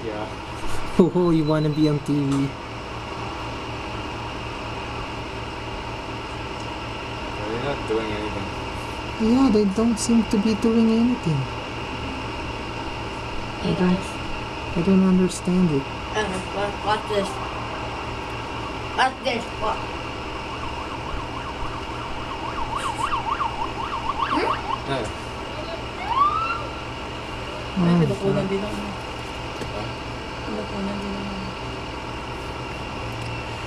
Yeah. Oh, you wanna be on TV? They're not doing anything. Yeah, they don't seem to be doing anything. Hey guys, I don't understand it. watch this. Watch this. What? Yeah. Ay, Oh, pinukunan din ako. Pinukunan din ako.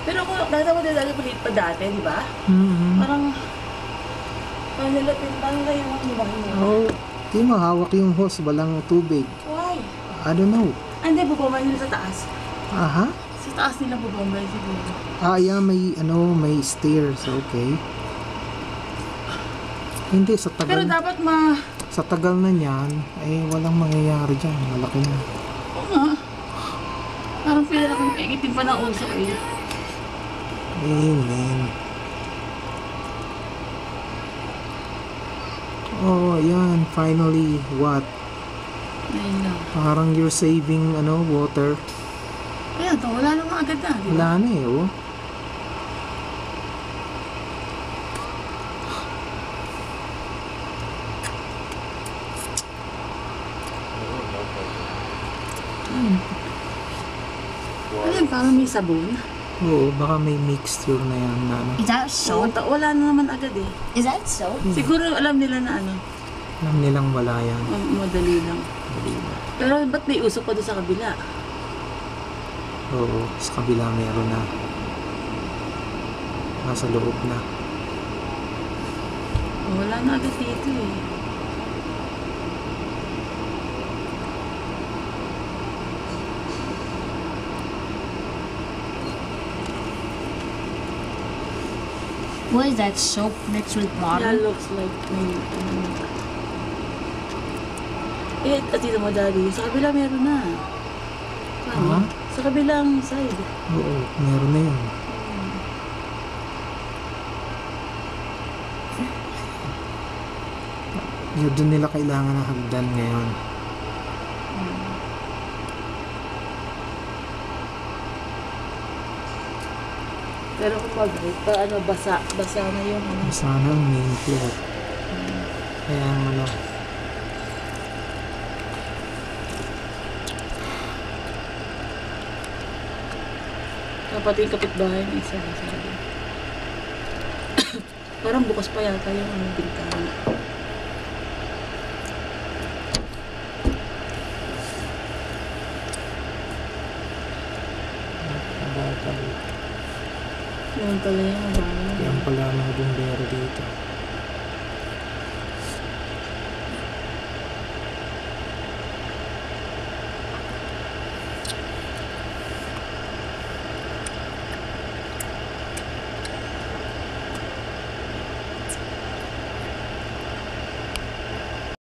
Pero kung nakita mo din dati palit pa dati, di ba? Parang nilapin lang kayo ang lumahin mo. Oh, di mo hawak yung hose, walang tubig. Why? I don't know. Hindi, bubomay nila sa taas. Aha. Sa taas nila bubomay siguro. Ah, yeah, may stairs, okay. Hindi, sa Pero tagal, dapat sa tagal na niyan, eh, walang mangyayari dyan. Malaki na. Oo nga. Parang pila akong ikitin pa ng uso eh. Amen. Oh, yan. Finally, what? Ayun lang. Parang you're saving, water. Kaya to, wala naman agad na, di ba? Wala na eh, oh. Ano yun, parang may sabon. Oo, baka may mixture na yan na ano. Is that So, soap? wala na naman agad eh. Is that soap? Siguro alam nila na ano, Alam nilang wala yan. madali lang. Pero ba't may usok pa doon sa kabila? Oo, sa kabila meron na. Nasa loob na. Wala na agad dito eh. What is that soap mixed with That water? looks like may eh, at dito mo daddy, sa kabila meron na. Paano? Ha? Sa kabilang side. Oo, meron na yun. Yun, doon nila kailangan ng hagdan ngayon. Pero kung basa na yung ano. Sana ang main floor. Kaya ang Pati yung kapitbahay ng isa. Parang bukas pa yata yung bintana. Yun pala yung